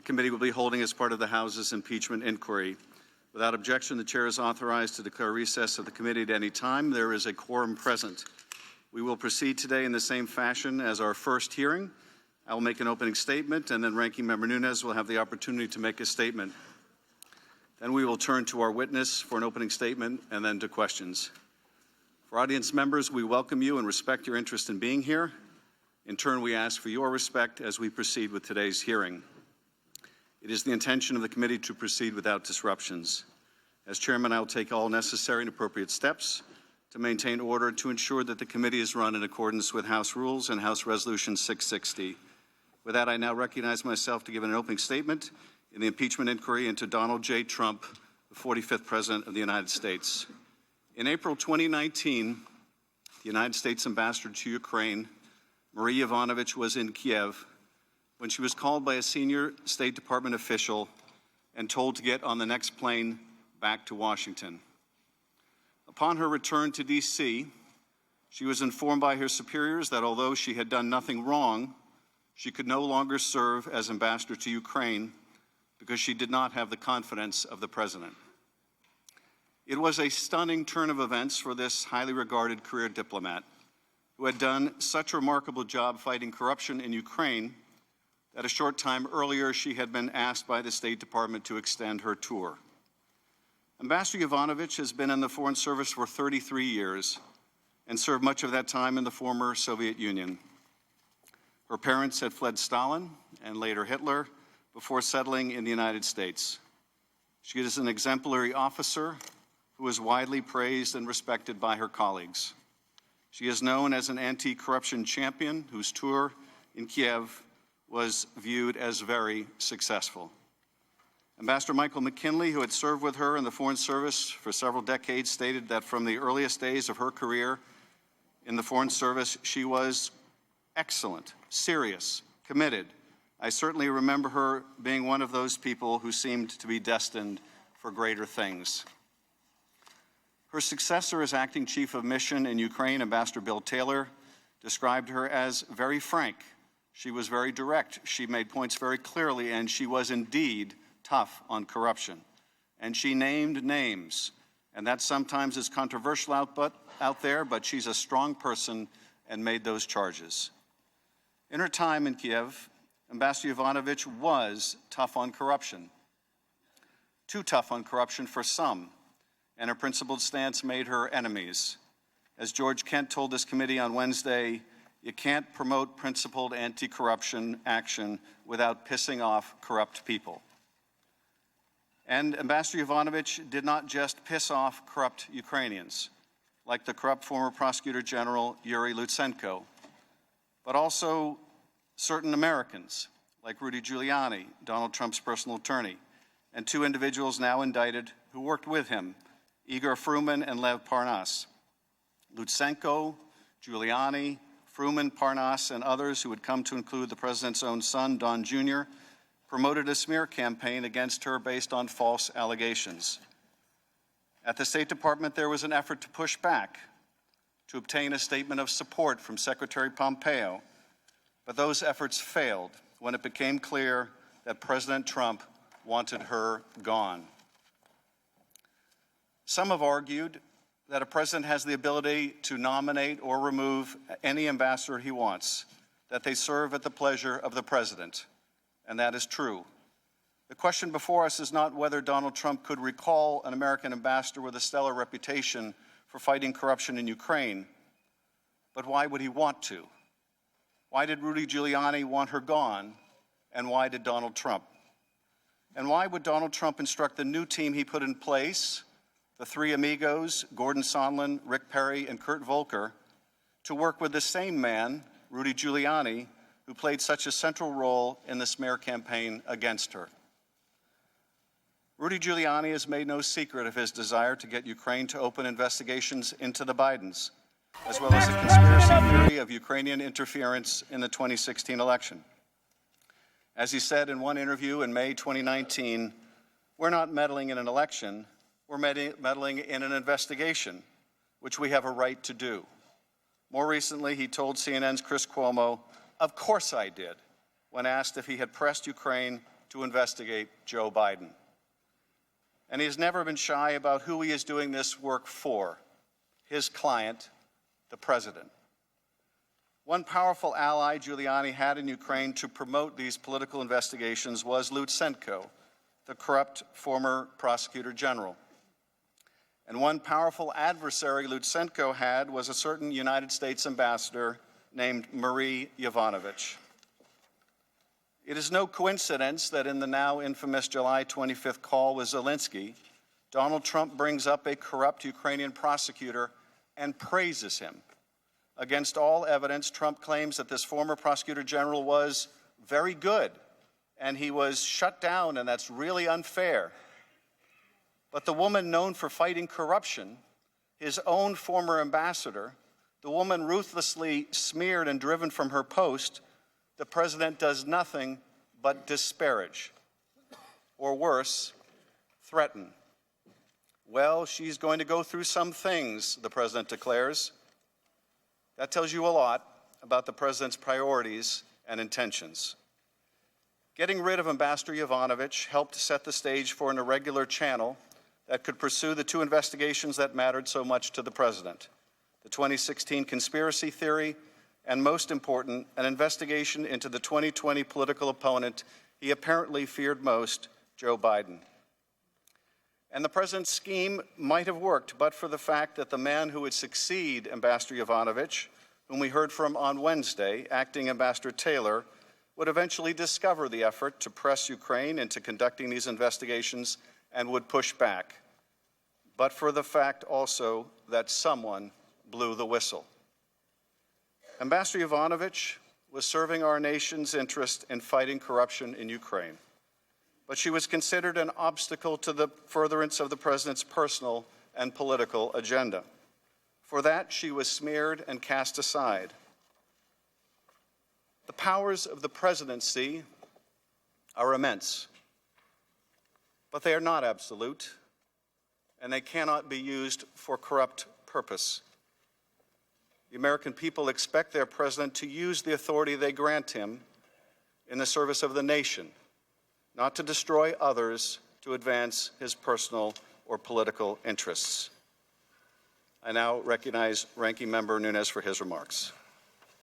committee will be holding as part of the House's impeachment inquiry. Without objection, the chair is authorized to declare recess of the committee at any time. There is a quorum present. We will proceed today in the same fashion as our first hearing. I will make an opening statement, and then Ranking Member Nunes will have the opportunity to make a statement. Then we will turn to our witness for an opening statement and then to questions. For audience members, we welcome you and respect your interest in being here. In turn, we ask for your respect as we proceed with today's hearing. It is the intention of the committee to proceed without disruptions. As chairman, I will take all necessary and appropriate steps to maintain order to ensure that the committee is run in accordance with House rules and House Resolution 660. With that, I now recognize myself to give an opening statement in the impeachment inquiry into Donald J. Trump, the 45th President of the United States. In April 2019, the United States ambassador to Ukraine, Marie Yovanovitch, was in Kiev when she was called by a senior State Department official and told to get on the next plane back to Washington. Upon her return to D.C., she was informed by her superiors that although she had done nothing wrong, she could no longer serve as ambassador to Ukraine because she did not have the confidence of the president. It was a stunning turn of events for this highly regarded career diplomat who had done such a remarkable job fighting corruption in Ukraine that a short time earlier she had been asked by the State Department to extend her tour. Ambassador Yovanovitch has been in the Foreign Service for 33 years and served much of that time in the former Soviet Union. Her parents had fled Stalin and later Hitler before settling in the United States. She is an exemplary officer who is widely praised and respected by her colleagues. She is known as an anti-corruption champion whose tour in Kiev was viewed as very successful. Ambassador Michael McKinley, who had served with her in the Foreign Service for several decades, stated that from the earliest days of her career in the Foreign Service, she was excellent, serious, committed. I certainly remember her being one of those people who seemed to be destined for greater things. Her successor as acting chief of mission in Ukraine, Ambassador Bill Taylor, described her as very frank. She was very direct. She made points very clearly, and she was indeed tough on corruption. And she named names. And that sometimes is controversial out there, but she's a strong person and made those charges. In her time in Kiev, Ambassador Yovanovitch was tough on corruption. Too tough on corruption for some, and her principled stance made her enemies. As George Kent told this committee on Wednesday, you can't promote principled anti-corruption action without pissing off corrupt people. And Ambassador Yovanovitch did not just piss off corrupt Ukrainians, like the corrupt former Prosecutor General Yuri Lutsenko, but also certain Americans, like Rudy Giuliani, Donald Trump's personal attorney, and two individuals now indicted who worked with him, Igor Fruman and Lev Parnas. Lutsenko, Giuliani, Fruman, Parnas, and others who would come to include the president's own son, Don Jr., promoted a smear campaign against her based on false allegations. At the State Department, there was an effort to push back, to obtain a statement of support from Secretary Pompeo, but those efforts failed when it became clear that President Trump wanted her gone. Some have argued that a president has the ability to nominate or remove any ambassador he wants, that they serve at the pleasure of the president, and that is true. The question before us is not whether Donald Trump could recall an American ambassador with a stellar reputation for fighting corruption in Ukraine, but why would he want to? Why did Rudy Giuliani want her gone, and why did Donald Trump? And why would Donald Trump instruct the new team he put in place, the three amigos, Gordon Sondland, Rick Perry, and Kurt Volker, to work with the same man, Rudy Giuliani, who played such a central role in the smear campaign against her? Rudy Giuliani has made no secret of his desire to get Ukraine to open investigations into the Bidens, as well as the conspiracy theory of Ukrainian interference in the 2016 election. As he said in one interview in May 2019, we're not meddling in an election, we're meddling in an investigation, which we have a right to do. More recently, he told CNN's Chris Cuomo, "Of course I did," when asked if he had pressed Ukraine to investigate Joe Biden. And he has never been shy about who he is doing this work for, his client, the president. One powerful ally Giuliani had in Ukraine to promote these political investigations was Lutsenko, the corrupt former prosecutor general. And one powerful adversary Lutsenko had was a certain United States ambassador named Marie Yovanovitch. It is no coincidence that in the now infamous July 25th call with Zelensky, Donald Trump brings up a corrupt Ukrainian prosecutor and praises him. Against all evidence, Trump claims that this former prosecutor general was very good and he was shut down, and that's really unfair. But the woman known for fighting corruption, his own former ambassador, the woman ruthlessly smeared and driven from her post, the president does nothing but disparage, or worse, threaten. Well, she's going to go through some things, the president declares. That tells you a lot about the president's priorities and intentions. Getting rid of Ambassador Yovanovitch helped set the stage for an irregular channel that could pursue the two investigations that mattered so much to the president: the 2016 conspiracy theory, and most important, an investigation into the 2020 political opponent he apparently feared most, Joe Biden. And the president's scheme might have worked, but for the fact that the man who would succeed Ambassador Yovanovitch, whom we heard from on Wednesday, Acting Ambassador Taylor, would eventually discover the effort to press Ukraine into conducting these investigations and would push back, but for the fact also that someone blew the whistle. Ambassador Yovanovitch was serving our nation's interest in fighting corruption in Ukraine, but she was considered an obstacle to the furtherance of the president's personal and political agenda. For that, she was smeared and cast aside. The powers of the presidency are immense, but they are not absolute, and they cannot be used for corrupt purpose. The American people expect their president to use the authority they grant him in the service of the nation, not to destroy others to advance his personal or political interests. I now recognize Ranking Member Nunes for his remarks.